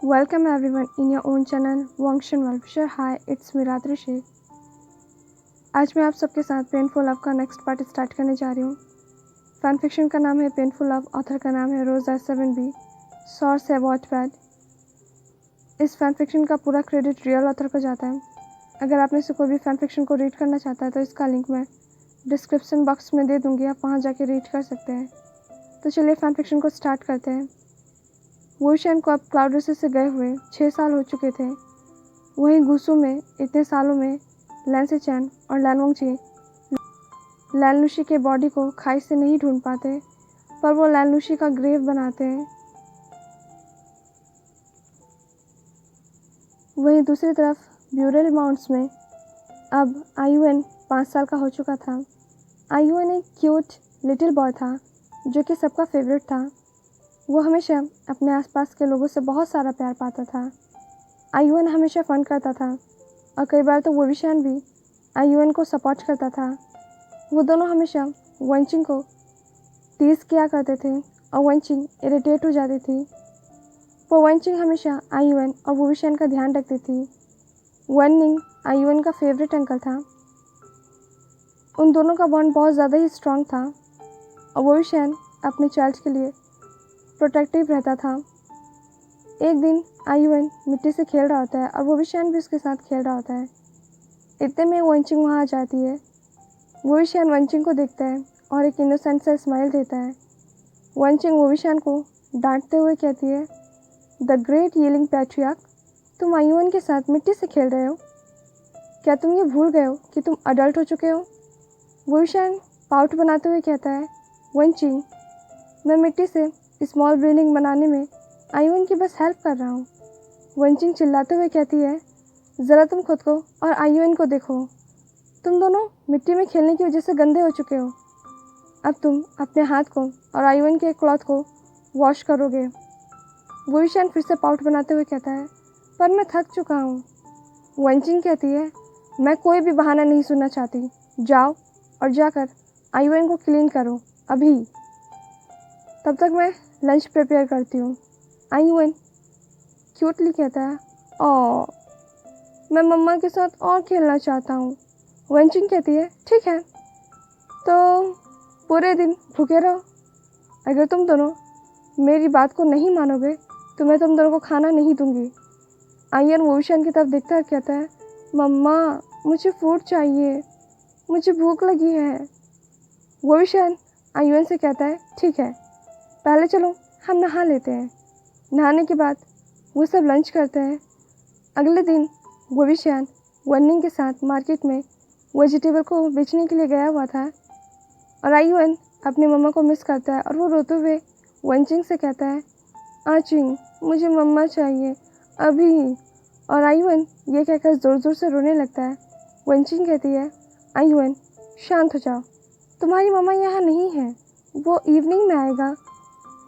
Welcome everyone in your own channel Wangshan Welfare. Hi, it's me Radrishi. आज मैं आप सबके साथ पेनफुल लव का नेक्स्ट पार्ट स्टार्ट करने जा रही हूँ। फैन फिक्शन का नाम है पेनफुल लव, ऑथर का नाम है रोज़ा 7B, सोर्स है वॉटपैड। इस फैन फिक्शन का पूरा क्रेडिट रियल ऑथर को जाता है। अगर आप में से कोई भी फैन फिक्शन को रीड करना चाहता है तो इसका लिंक मैं डिस्क्रिप्शन बॉक्स में दे दूँगी, आप वहाँ जाके रीड कर सकते हैं। तो चलिए फैन फिक्शन को स्टार्ट करते हैं। वुशन को अब क्लाउड रेसेस से गए हुए 6 साल हो चुके थे। वहीं गुसू में इतने सालों में लैंसी चैन और लैनवोंगजी लैनलुशी के बॉडी को खाई से नहीं ढूंढ पाते, पर वो लैनलुशी का ग्रेव बनाते हैं। वहीं दूसरी तरफ ब्यूरल माउंट्स में अब आयुएन 5 साल का हो चुका था। आयुएन एक क्यूट लिटिल बॉय था जो कि सबका फेवरेट था। वो हमेशा अपने आसपास के लोगों से बहुत सारा प्यार पाता था। आयुएन हमेशा फन करता था और कई बार तो वोविशान भी आयुएन को सपोर्ट करता था। वो दोनों हमेशा वंचिंग को टीज किया करते थे और वंचिंग इरिटेट हो जाती थी। वो वंचिंग हमेशा आयुएन और वोविशान का ध्यान रखती थी। वननिंग आयुएन का फेवरेट अंकल था। उन दोनों का बॉन्ड बहुत ज़्यादा ही स्ट्रांग था और वोविशान अपने चाइल्ड के लिए प्रोटेक्टिव रहता था। एक दिन आयुएन मिट्टी से खेल रहा होता है और वोविशान भी उसके साथ खेल रहा होता है। इतने में वंचिंग वहाँ आ जाती है। वोविशान वंचिंग को देखता है और एक इनोसेंट सा स्माइल देता है। वंचिंग वोविशान को डांटते हुए कहती है, द ग्रेट यीलिंग पैट्रियार्क, तुम आयुएन के साथ मिट्टी से खेल रहे हो? क्या तुम ये भूल गए हो कि तुम अडल्ट हो चुके हो? वोविशान पाउट बनाते हुए कहता है, वंचिंग, मैं मिट्टी से स्मॉल बिल्डिंग बनाने में आयुएन की बस हेल्प कर रहा हूँ। वंचिंग चिल्लाते हुए कहती है, ज़रा तुम खुद को और आयुएन को देखो, तुम दोनों मिट्टी में खेलने की वजह से गंदे हो चुके हो। अब तुम अपने हाथ को और आयुएन के क्लॉथ को वॉश करोगे। वोविशान फिर से पाउट बनाते हुए कहता है, पर मैं थक चुका हूँ। वंचिंग कहती है, मैं कोई भी बहाना नहीं सुनना चाहती, जाओ और जाकर आयुएन को क्लीन करो अभी। तब तक मैं लंच प्रिपेयर करती हूँ। आयुएन क्यूटली कहता है, ओह, मैं मम्मा के साथ और खेलना चाहता हूँ। वंचिंग कहती है, ठीक है, तो पूरे दिन भूखे रहो। अगर तुम दोनों मेरी बात को नहीं मानोगे तो मैं तुम दोनों को खाना नहीं दूंगी। आयुएन वोविशान की तरफ देखता है, कहता है, मम्मा, मुझे फूड चाहिए, मुझे भूख लगी है। वोविशान आयुएन से कहता है, ठीक है, पहले चलो हम नहा लेते हैं। नहाने के बाद वो सब लंच करते हैं। अगले दिन वोविशान वननिंग के साथ मार्केट में वेजिटेबल को बेचने के लिए गया हुआ था और आयुएन अपनी मम्मा को मिस करता है और वो रोते हुए वंचिंग से कहता है, आचिंग, मुझे मम्मा चाहिए अभी। और आयुएन ये कहकर ज़ोर ज़ोर से रोने लगता है। वंचिंग कहती है, आयुएन, शांत हो जाओ, तुम्हारी मम्मा यहाँ नहीं है, वो इवनिंग में आएगा।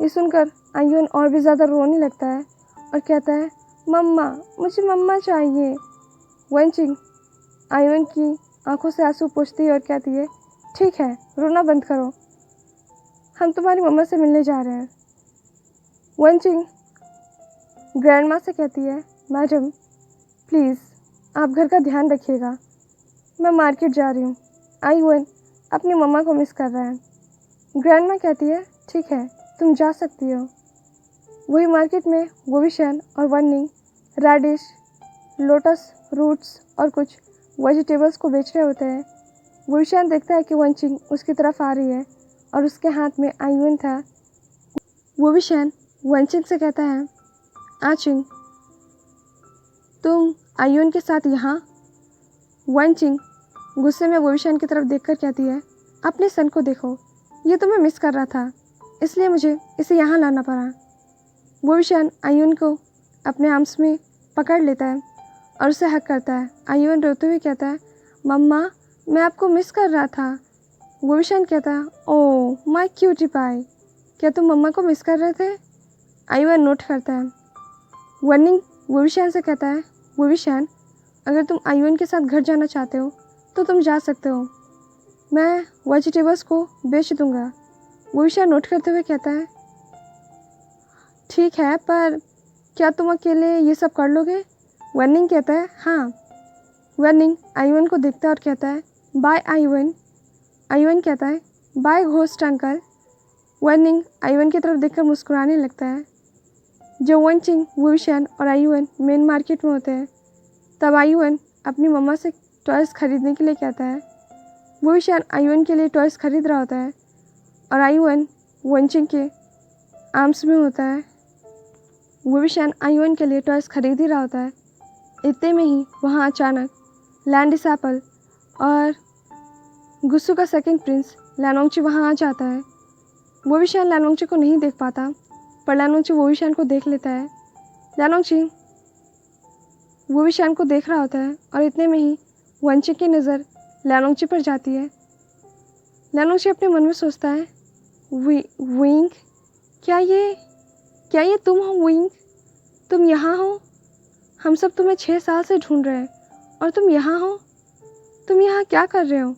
ये सुनकर आयुएन और भी ज़्यादा रोने लगता है और कहता है, मम्मा, मुझे मम्मा चाहिए। वंचिंग आयुएन की आंखों से आंसू पोंछती है और कहती है, ठीक है, रोना बंद करो, हम तुम्हारी मम्मा से मिलने जा रहे हैं। वंचिंग ग्रैंडमा से कहती है, मैडम, प्लीज़ आप घर का ध्यान रखिएगा, मैं मार्केट जा रही हूँ। आयुएन अपनी मम्मा को मिस कर रहा है। ग्रैंडमा कहती है, ठीक है, तुम जा सकती हो। वही मार्केट में वोविशान और वननिंग रेडिश, लोटस रूट्स और कुछ वेजिटेबल्स को बेच रहे होते हैं। वोविशान देखता है कि वंचिंग उसकी तरफ आ रही है और उसके हाथ में आयुएन था। वोविशान वंचिंग से कहता है, आचिंग, तुम आयुएन के साथ यहाँ? वंचिंग गुस्से में वोविशान की तरफ देखकर कहती है, अपने सन को देखो, ये तुम्हें मिस कर रहा था, इसलिए मुझे इसे यहाँ लाना पड़ा। वोविशान आयुएन को अपने आर्म्स में पकड़ लेता है और उसे हक करता है। आयुएन रोते हुए कहता है, मम्मा, मैं आपको मिस कर रहा था। वोविशान कहता है, ओह माय क्यूटी पाई, क्या तुम मम्मा को मिस कर रहे थे? आयुएन नोट करता है। वननिंग वोविशान से कहता है, वोविशान, अगर तुम आयुएन के साथ घर जाना चाहते हो तो तुम जा सकते हो, मैं वेजिटेबल्स को बेच दूंगा। वोविशान नोट करते हुए कहता है, ठीक है, पर क्या तुम अकेले ये सब कर लोगे? वननिंग कहता है हाँ। वननिंग आयुन को देखता है और कहता है बाय आयुन। आयुन कहता है बाय घोस्ट अंकल। वननिंग आयुन की तरफ देखकर मुस्कुराने लगता है। जब वनचिंग, वुविशन और आयुन मेन मार्केट में होते हैं तब आयुन अपनी मम्मा से टॉयज़ खरीदने के लिए कहता है। वुविशन आयुन के लिए टॉयज़ खरीद रहा होता है और आयुन वनचिंग के आर्म्स में होता है। वुविशन आयुन के लिए टॉयज़ खरीद ही रहा होता है। इतने में ही वहाँ अचानक लैंडिसैपल और गुस्सू का सेकंड प्रिंस लैनोंगची वहाँ आ जाता है। वुविशन लैनोंगची को नहीं देख पाता पर लैनोंगची वुविशन को देख लेता है। लैनोंगची वुविशन को देख रहा होता है और इतने में ही वनचिंग की नज़र लैनोंगची पर जाती है। लैनोंगची अपने मन में सोचता है विंग, क्या ये तुम हो विंग? तुम यहाँ हो? हम सब तुम्हें 6 साल से ढूंढ रहे हैं और तुम यहाँ हो? तुम यहाँ क्या कर रहे हो?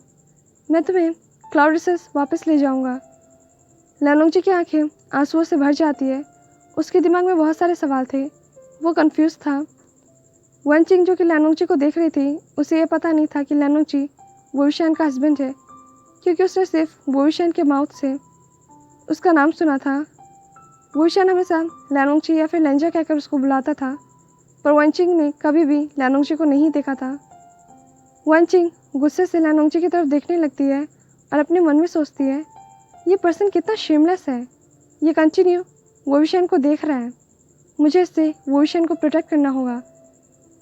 मैं तुम्हें क्लाउडियस वापस ले जाऊँगा। लैनोंगची की आंखें आंसुओं से भर जाती है। उसके दिमाग में बहुत सारे सवाल थे। वो कंफ्यूज था। वनचिंग जो कि लैनोंगची को देख रही थी, उसे ये पता नहीं था कि लैनोंगची वुविशन का हस्बैंड है, क्योंकि उसने सिर्फ वुविशन के माउथ से उसका नाम सुना था। वुविशन हमेशा लैनोंगची या फिर लेंजा कहकर उसको बुलाता था, पर वनचिंग ने कभी भी लैनोंगची को नहीं देखा था। वनचिंग गुस्से से लैनोंगची की तरफ देखने लगती है और अपने मन में सोचती है ये पर्सन कितना शेमलेस है। ये कंटिन्यू वुविशन को देख रहा है। मुझे इससे वुविशन को प्रोटेक्ट करना होगा।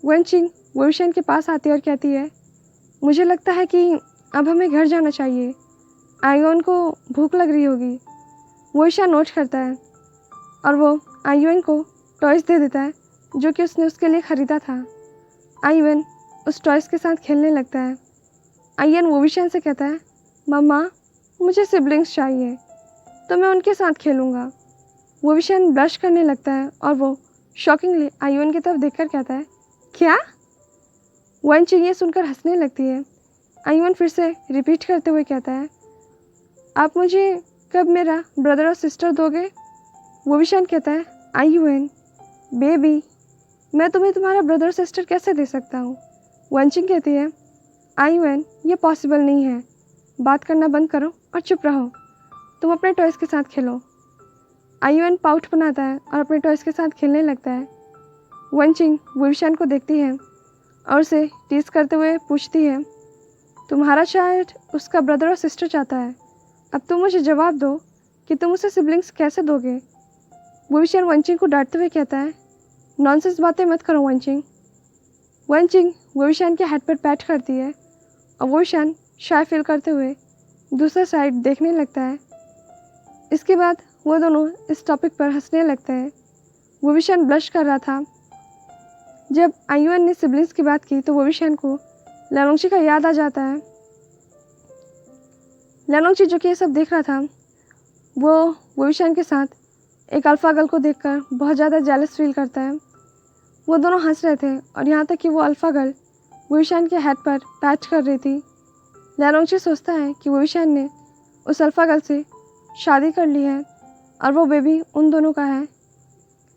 वनचिंग वुविशन के पास आती है और कहती है मुझे लगता है कि अब हमें घर जाना चाहिए। आयुन को भूख लग रही होगी। वुविशन नोट करता है और वो आयुन को टॉयज़ दे देता है जो कि उसने उसके लिए ख़रीदा था। आयुन उस टॉयज़ के साथ खेलने लगता है। आयुन वुविशन से कहता है मम्मा, मुझे सिबलिंग्स चाहिए तो मैं उनके साथ खेलूँगा। वुविशन ब्लश करने लगता है और वो शॉकिंगली आयुन की तरफ देखकर कहता है क्या? वनचिंग ये सुनकर हंसने लगती है। आयुन फिर से रिपीट करते हुए कहता है आप मुझे कब मेरा ब्रदर और सिस्टर दोगे? वुविशन कहता है आयुन बेबी, मैं तुम्हें तुम्हारा ब्रदर सिस्टर कैसे दे सकता हूँ? वनचिंग कहती है आयुन ये पॉसिबल नहीं है। बात करना बंद करो और चुप रहो। तुम अपने टॉयज़ के साथ खेलो। आयुन पाउट बनाता है और अपने टॉयज़ के साथ खेलने लगता है। वनचिंग वुविशन को देखती है और उसे टीज करते हुए पूछती है तुम्हारा शायद उसका ब्रदर और सिस्टर चाहता है। अब तुम मुझे जवाब दो कि तुम उसे सिबलिंग्स कैसे दोगे? वुविशन वनचिंग को डांटते हुए कहता है नॉनसेंस बातें मत करो वनचिंग। वनचिंग वुविशन के हेड पर पैट करती है और वुविशन शाय फील करते हुए दूसरे साइड देखने लगता है। इसके बाद वो दोनों इस टॉपिक पर हंसने लगते हैं। वुविशन ब्लश कर रहा था। जब आयुन ने सिबलिंग्स की बात की तो वुविशन को लैनोंगची का याद आ जाता है। लैनोंगची जो कि ये सब देख रहा था, वो वुविशन के साथ एक अल्फा गर्ल को देखकर बहुत ज़्यादा जेलस फील करता है। वो दोनों हंस रहे थे और यहाँ तक कि वो अल्फा गर्ल वुविशन के हेड पर पैच कर रही थी। लैनोंगची सोचता है कि वुविशन ने उस अल्फा गर्ल से शादी कर ली है और वो बेबी उन दोनों का है।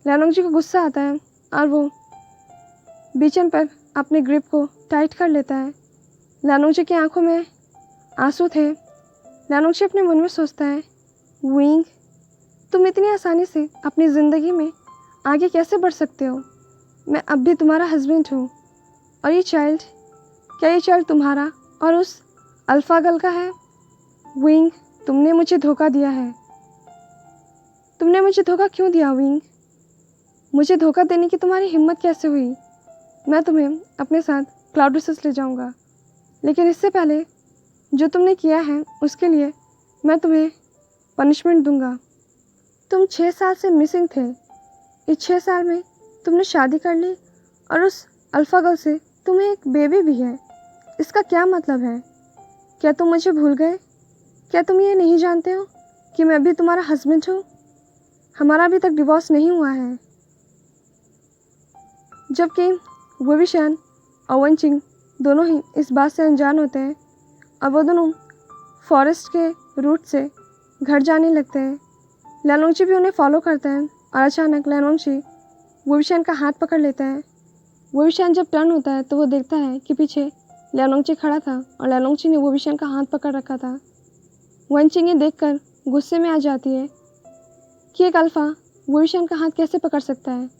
लैनोंगची को गुस्सा आता है और वो बीचन पर अपने ग्रिप को टाइट कर लेता है। लैनोंगची की आंखों में आंसू थे। लैनोंगची अपने मन में सोचता है विंग, तुम इतनी आसानी से अपनी ज़िंदगी में आगे कैसे बढ़ सकते हो? मैं अब भी तुम्हारा हस्बैंड हूँ और ये चाइल्ड, क्या ये चाइल्ड तुम्हारा और उस अल्फा गर्ल का है? विंग, तुमने मुझे धोखा दिया है। तुमने मुझे धोखा क्यों दिया विंग? मुझे धोखा देने की तुम्हारी हिम्मत कैसे हुई? मैं तुम्हें अपने साथ क्लाउडियस ले जाऊंगा, लेकिन इससे पहले जो तुमने किया है उसके लिए मैं तुम्हें पनिशमेंट दूंगा। तुम 6 साल से मिसिंग थे। इस 6 साल में तुमने शादी कर ली और उस अल्फा गर्ल से तुम्हें एक बेबी भी है। इसका क्या मतलब है? क्या तुम मुझे भूल गए? क्या तुम ये नहीं जानते हो कि मैं भी तुम्हारा हस्बैंड हूँ? हमारा अभी तक डिवोर्स नहीं हुआ है। जबकि वुविशन और वनचिंग दोनों ही इस बात से अनजान होते हैं और वो दोनों फॉरेस्ट के रूट से घर जाने लगते हैं। लैनोंगची भी उन्हें फॉलो करते हैं और अचानक लैनोंगची वोविशान का हाथ पकड़ लेता है। वोविशान जब टर्न होता है तो वो देखता है कि पीछे लियानोंगची खड़ा था और लियानोंगची ने वोविशान का हाथ पकड़ रखा था। वनचिंग ये देखकर गुस्से में आ जाती है कि एक अल्फा वोविशान का हाथ कैसे पकड़ सकता है।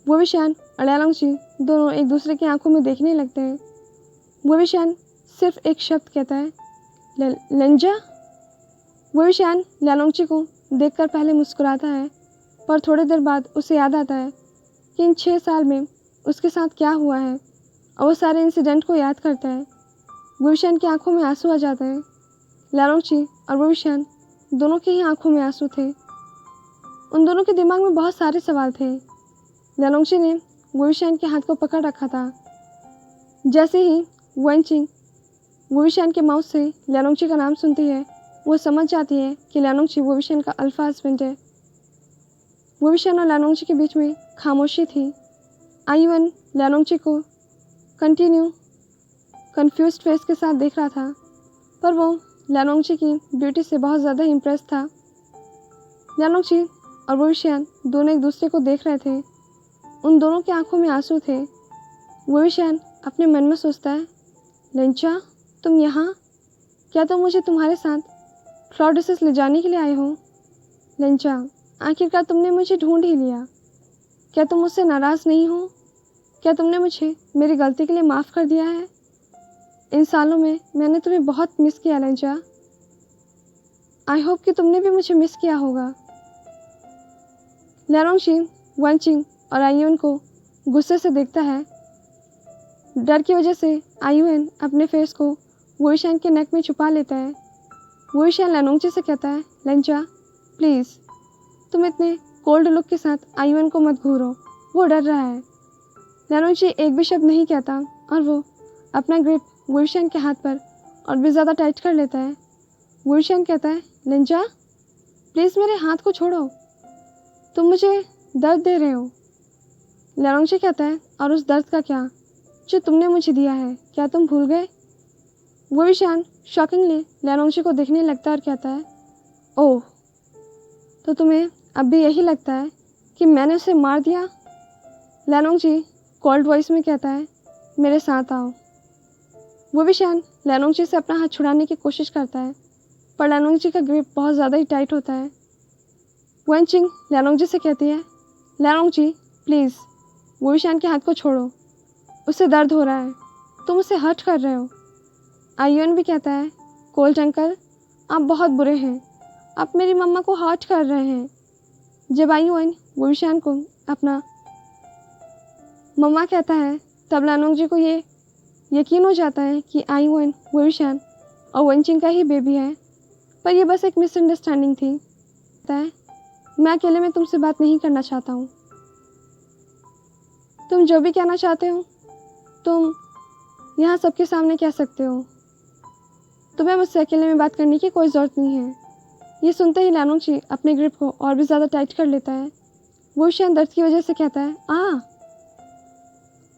वोविशान और लियानोंगची दोनों एक दूसरे की आंखों में देखने लगते हैं। वोविशान सिर्फ एक शब्द कहता है, लेंजा। वोविशान लियानोंगची को देखकर पहले मुस्कुराता है, पर थोड़ी देर बाद उसे याद आता है कि इन 6 साल में उसके साथ क्या हुआ है और वो सारे इंसिडेंट को याद करता है। वोविशान की आंखों में आंसू आ जाते हैं। लियानोंगची और वोविशान दोनों की ही आंखों में आंसू थे। उन दोनों के दिमाग में बहुत सारे सवाल थे। लियानोंगची ने वोविशान के हाथ को पकड़ रखा था। जैसे ही वनचिंग वोविशान के माउथ से लियानोंगची का नाम सुनती है, वो समझ जाती है कि लियानोंगची वोविशान का अल्फा हस्बैंड है। वोविशान और लियानोंगची के बीच में खामोशी थी। आयुअन लियानोंगची को कंफ्यूज्ड फेस के साथ देख रहा था, पर वो लियानोंगची की ब्यूटी से बहुत ज़्यादा इम्प्रेस था। लियानोंगची और वोविशान दोनों एक दूसरे को देख रहे थे। उन दोनों की आंखों में आंसू थे। वोविशान अपने मन में सोचता है, लेंचा, तुम यहाँ? क्या तुम मुझे तुम्हारे साथ क्लॉडियस ले जाने के लिए आए हो? लेंचा, आखिरकार तुमने मुझे ढूंढ ही लिया। क्या तुम मुझसे नाराज़ नहीं हो? क्या तुमने मुझे मेरी गलती के लिए माफ़ कर दिया है? इन सालों में मैंने तुम्हें बहुत मिस किया लेंचा। आई होप कि तुमने भी मुझे मिस किया होगा। लियानोंगची वनचिंग और आयुअन को गुस्से से देखता है। डर की वजह से आयुअन अपने फेस को वोविशान के नेक में छुपा लेता है। वोविशान लियानोंगची से कहता है, लेंचा, प्लीज़ तुम इतने कोल्ड लुक के साथ आयुअन को मत घूरो, वो डर रहा है। लियानोंगची एक भी शब्द नहीं कहता और वो अपना ग्रिप वोविशान के हाथ पर और भी ज़्यादा टाइट कर लेता है। वोविशान कहता है, लेंचा, प्लीज़ मेरे हाथ को छोड़ो, तुम मुझे दर्द दे रहे हो। लियानोंगची कहता है, और उस दर्द का क्या जो तुमने मुझे दिया है, क्या तुम भूल गए? वोविशान शॉकिंगली लियानोंगची को देखने लगता है और कहता है, ओह, तो तुम्हें अब भी यही लगता है कि मैंने उसे मार दिया? लियानोंगची कोल्ड वॉइस में कहता है, मेरे साथ आओ। वोविशान लियानोंगची से अपना हाथ छुड़ाने की कोशिश करता है, पर लियानोंगची का ग्रिप बहुत ज़्यादा ही टाइट होता है। वनचिंग लियानोंगची से कहती है, लियानोंगची, प्लीज़ वोविशान के हाथ को छोड़ो, उसे दर्द हो रहा है, तुम उसे हर्ट कर रहे हो। आयुअन भी कहता है, कोल्ड अंकल, आप बहुत बुरे हैं, आप मेरी मम्मा को हर्ट कर रहे हैं। जब आयुअन वोविशान को अपना मम्मा कहता है, तब लियानोंगची को ये यकीन हो जाता है कि आयुअन वोविशान और वनचिंग का ही बेबी है, पर यह बस एक मिसअंडरस्टैंडिंग थी। कहता है, मैं अकेले में तुमसे बात नहीं करना चाहता हूँ, तुम जो भी कहना चाहते हो तुम यहाँ सबके सामने कह सकते हो, तुम्हें मुझसे अकेले में बात करने की कोई ज़रूरत नहीं है। ये सुनते ही लियानोंगची अपने ग्रिप को और भी ज़्यादा टाइट कर लेता है। वोविशान दर्द की वजह से कहता है,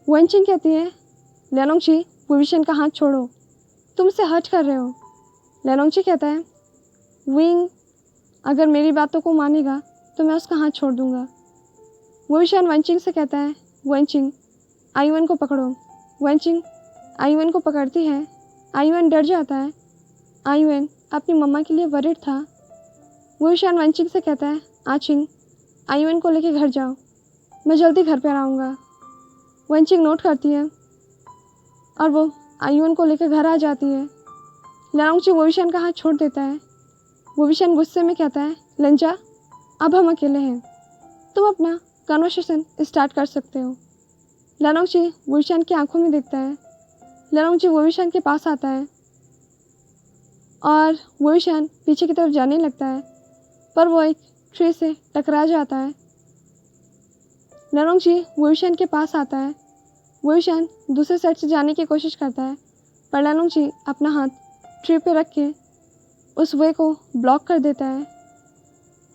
वनचिंग कहती है, लियानोंगची, वोविशान का हाथ छोड़ो, तुम उसे हर्ट कर रहे हो। लियानोंगची कहता है, विंग अगर मेरी बातों को मानेगा तो मैं उसका हाथ छोड़ दूंगा। वोविशान वनचिंग से कहता है, वनचिंग, आयुअन को पकड़ो। वनचिंग आयुअन को पकड़ती है। आयुअन डर जाता है। आयुअन अपनी मम्मा के लिए वरिड था। वोविशान वनचिंग से कहता है, आचिंग, आयुअन को लेके घर जाओ, मैं जल्दी घर पर आऊँगा। वनचिंग नोट करती है और वो आयुअन को लेकर घर आ जाती है। लियानोंगची वोविशान का हाथ छोड़ देता है। वोविशान गुस्से में कहता है, लेंचा, अब हम अकेले हैं, तुम अपना कन्वर्सेशन स्टार्ट कर सकते हो। लियानोंगची वोविशान की आंखों में देखता है। लियानोंगची वोविशान के पास आता है और वोविशान पीछे की तरफ जाने लगता है, पर वो एक ट्री से टकरा जाता है। लियानोंगची वोविशान के पास आता है। वोविशान दूसरे साइड से जाने की कोशिश करता है, पर लियानोंगची अपना हाथ ट्री पे रख के उस वे को ब्लॉक कर देता है।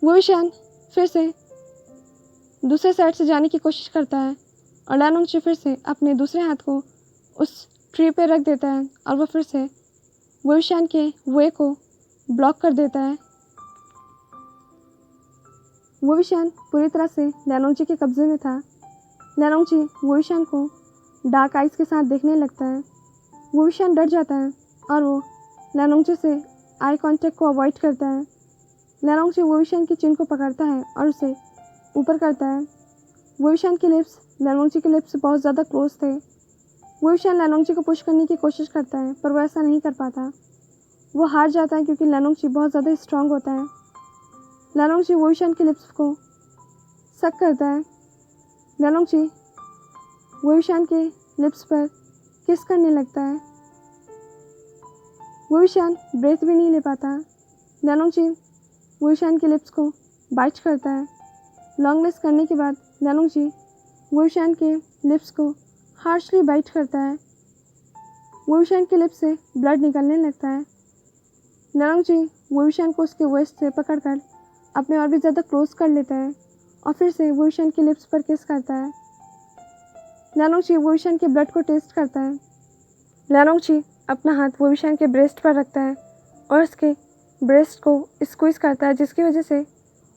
वोविशान फिर से दूसरे साइड से जाने की कोशिश करता है और लियानोंगची फिर से अपने दूसरे हाथ को उस ट्री पे रख देता है और वो फिर से वोविशान के वे को ब्लॉक कर देता है। वोविशान पूरी तरह से लियानोंगची के कब्जे में था। लैरोंगची वोविशान को डार्क आइज के साथ देखने लगता है। वोविशान डर जाता है और वो लैरोंगची से आई कांटेक्ट को अवॉइड करता है। लैरोंगची वोविशान की चिन को पकड़ता है और उसे ऊपर करता है। वोविशान की लिप्स लैरोंगची के लिप्स बहुत ज़्यादा क्लोज थे। वोविशान लैरोंगची को पुश करने की कोशिश करता है पर वो ऐसा नहीं कर पाता। वो हार जाता है क्योंकि लैरोंगची बहुत ज़्यादा स्ट्रांग होता है। लैरोंगची वोविशान के लिप्स को सक करता है। लैरोंगची वोविशान के लिप्स पर किस करने लगता है। वोविशान ब्रेथ भी नहीं ले पाता। लैरोंगची वोविशान के लिप्स को बाइट करता है। लॉन्ग रेस्ट करने के बाद लैरोंगची वोविशान के लिप्स को हार्शली बाइट करता है। वोविशान के लिप्स से ब्लड निकलने लगता है। लैरोंगची वोविशान को उसके वेस्ट से पकड़कर अपने और भी ज़्यादा क्लोज कर लेता है और फिर से वोविशान के लिप्स पर किस करता है। लैरोंगची वोविशान के ब्लड को टेस्ट करता है। लैरोंगची अपना हाथ वोविशान के ब्रेस्ट पर रखता है और उसके ब्रेस्ट को स्क्वीज करता है, जिसकी वजह से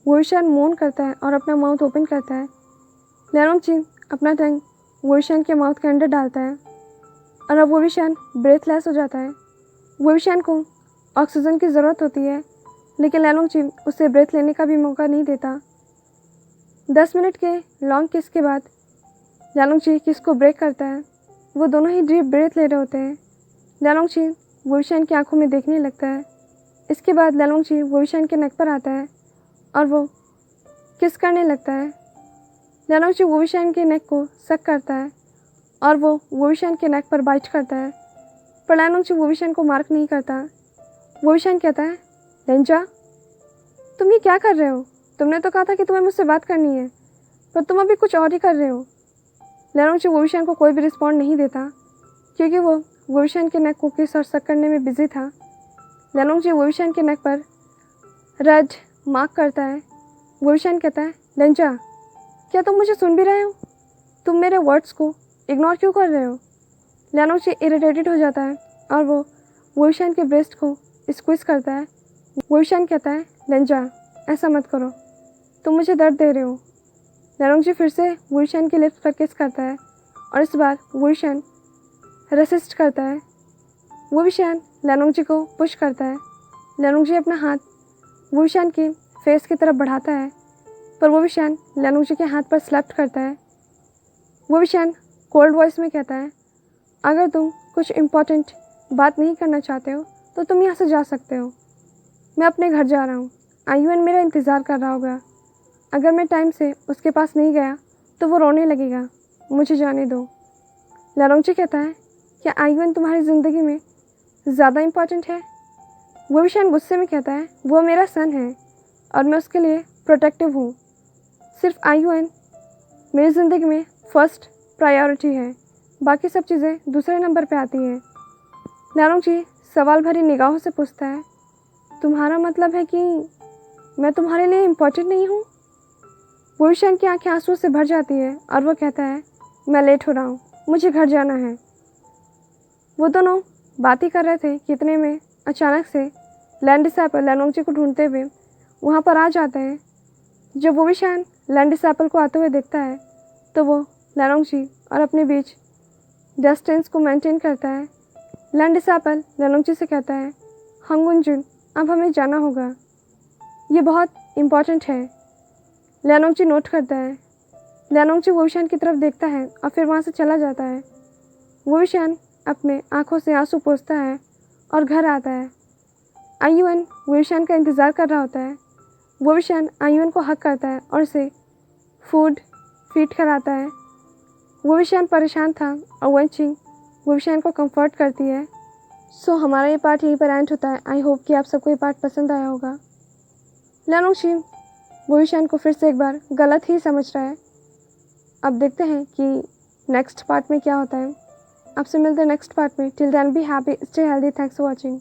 वोविशान मोन करता है और अपना माउथ ओपन करता है। लैरोंगची अपना टंग वोविशान के माउथ के अंदर डालता है और अब वोविशान ब्रेथलेस हो जाता है। वोविशान को ऑक्सीजन की ज़रूरत होती है लेकिन लैरोंगची उसे ब्रेथ लेने का भी मौका नहीं देता। 10 मिनट के लॉन्ग किस के बाद लैरोंगची किस को ब्रेक करता है। वो दोनों ही डीप ब्रेथ ले रहे होते हैं। लैरोंगची वोविशान की आंखों में देखने लगता है। इसके बाद लैरोंगची वोविशान के नेक पर आता है और वो किस करने लगता है। लैरोंगची वोविशान के नेक को सक करता है और वो वोविशान के नेक पर बाइट करता है पर लैरोंगची वोविशान को मार्क नहीं करता। वोविशान कहता है, लेंजा तुम ये क्या कर रहे हो? तुमने तो कहा था कि तुम्हें मुझसे बात करनी है पर तुम अभी कुछ और ही कर रहे हो। लैरोंगची वोविशान को कोई भी रिस्पॉन्ड नहीं देता क्योंकि वो वोविशान के नेक को किस और सक करने में बिजी था। लैरोंगची वोविशान के नेक पर रेड मार्क करता है। वोविशान कहता है, लेंजा क्या तुम मुझे सुन भी रहे हो? तुम मेरे वर्ड्स को इग्नोर क्यों कर रहे हो? लैरोंगची इरिटेटेड हो जाता है और वो वोविशान के ब्रेस्ट को स्क्वीज करता है। वोविशान कहता है, लेंजा ऐसा मत करो, तुम मुझे दर्द दे रहे हो। लैरोंगची फिर से वोविशान के लिप्स पर किस करता है और इस बार वोविशान रेसिस्ट करता है। वोविशान लैरोंगची को पुश करता है। लैरोंगची अपना हाथ वोविशान के फेस की तरफ बढ़ाता है पर वोविशान लैरोंगची के हाथ पर स्लैप करता है। वोविशान कोल्ड वॉइस में कहता है, अगर तुम कुछ इम्पोर्टेंट बात नहीं करना चाहते हो तो तुम यहाँ से जा सकते हो। मैं अपने घर जा रहा हूँ। आयुएन मेरा इंतज़ार कर रहा होगा। अगर मैं टाइम से उसके पास नहीं गया तो वो रोने लगेगा। मुझे जाने दो। लैरोंगची कहता है, क्या आयुएन तुम्हारी ज़िंदगी में ज़्यादा इम्पोर्टेंट है? वोविशान गुस्से में कहता है, वो मेरा सन है और मैं उसके लिए प्रोटेक्टिव हूँ। सिर्फ आयुएन मेरी ज़िंदगी में फर्स्ट प्रायोरिटी है, बाकी सब चीज़ें दूसरे नंबर पे आती हैं। लैरोंगची सवाल भरी निगाहों से पूछता है, तुम्हारा मतलब है कि मैं तुम्हारे लिए इम्पोर्टेंट नहीं हूँ? वोविशान की आंखें आंसुओं से भर जाती है और वो कहता है, मैं लेट हो रहा हूँ, मुझे घर जाना है। वो दोनों बात ही कर रहे थे कि इतने में अचानक से लैंड डिसाइपल लैरोंगची को ढूंढते हुए वहाँ पर आ जाते हैं। जब वोविशान लैंड डिसाइपल को आते हुए देखता है तो वो लैरोंगची और अपने बीच डिस्टेंस को मेंटेन करता है। लैंड डिसाइपल लैरोंगची से कहता है, हंगुनजुन अब हमें जाना होगा, ये बहुत इम्पॉर्टेंट है। लैरोंगची नोट करता है। लैरोंगची वोविशान की तरफ देखता है और फिर वहाँ से चला जाता है। वोविशान अपने आंखों से आंसू पोंछता है और घर आता है। आयुएन वोविशान का इंतज़ार कर रहा होता है। वोविशान आयुएन को हक करता है और उसे फूड फीड कराता है। वोविशान परेशान था और वेंचिंग वोविशान को कंफर्ट करती है। सो हमारा ये पार्ट यहीं पर एंड होता है। आई होप कि आप सबको ये पार्ट पसंद आया होगा। लैरोंगची वोविशान को फिर से एक बार गलत ही समझ रहा है। अब देखते हैं कि नेक्स्ट पार्ट में क्या होता है। आपसे मिलते हैं नेक्स्ट पार्ट में। Till then be happy, stay healthy, thanks for watching.